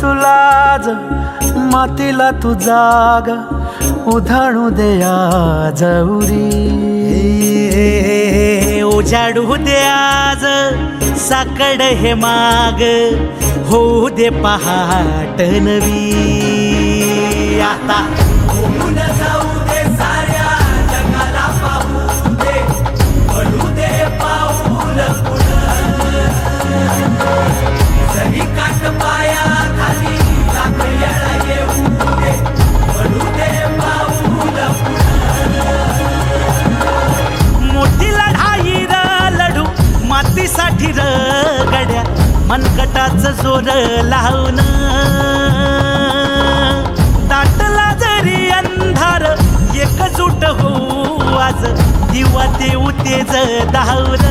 तुला आज मातीला तू जाग उधाणू दे आज उरी. उजाडू दे आज साकड हे माग होऊ दे पहाट नवी. आता होऊन जाऊ दे साऱ्या जगाला पाहू दे पडू दे पाऊल पुढं. जरी काट पाया खाली लाख येळा येऊ दे पडू दे पाऊल पुढं. मोठी लढाई र लढू मातीसाठी र गड्या मनगटाचं जोर लावून. दाटला जरी अंधार एकजूट होऊ आज दिवा देऊ तेज धावून.